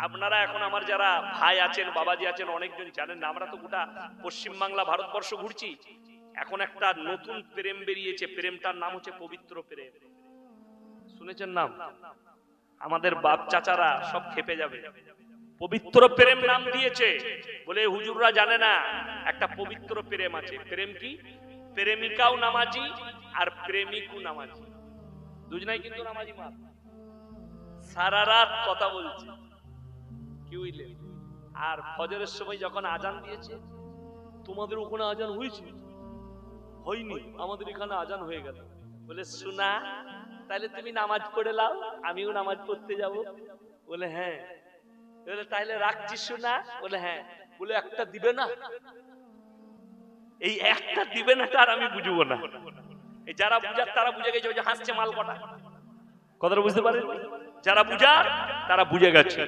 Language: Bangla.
আপনারা এখন আমার যারা ভাই আছেন, বাবাজি আছেন, অনেকজন জানেন না, আমরা তো গোটা পশ্চিমবাংলা ভারতবর্ষ ঘুরছি। এখন একটা নতুন প্রেম বেরিয়েছে, প্রেমটার নাম হচ্ছে পবিত্র প্রেম। শুনেছেন নাম? আমাদের বাপ চাচারা সব খেপে যাবে। পবিত্র প্রেম নাম দিয়েছে বলে হুজুররা জানে না একটা পবিত্র প্রেম আছে। প্রেম কি? প্রেমিকাও নামাজি আর প্রেমিকও নামাজি, দুজনাই কিন্তু নামাজি মা। সারা রাত কথা বলছে, কি বুঝলে? আর ফজরের সময় যখন আজান দিয়েছে, তোমাদের ওখানে আজান হয়েছে? হয়নি, আমাদের এখানে আজান হয়ে গেল। বলে শোনা, তাহলে তুমি নামাজ পড়ে লাও, আমিও নামাজ পড়তে যাব। বলে হ্যাঁ। বলে তাহলে রাখছি শোনা? বলে হ্যাঁ। বলে একটা দিবে না? এই একটা দিবে না তার আমি বুঝবো না। এই যারা বুঝার তারা বুঝে গেছে, ওই যে হাসছে মাল কটা, কথাটা বুঝতে পারেন? যারা বুঝার তারা বুঝে গেছে।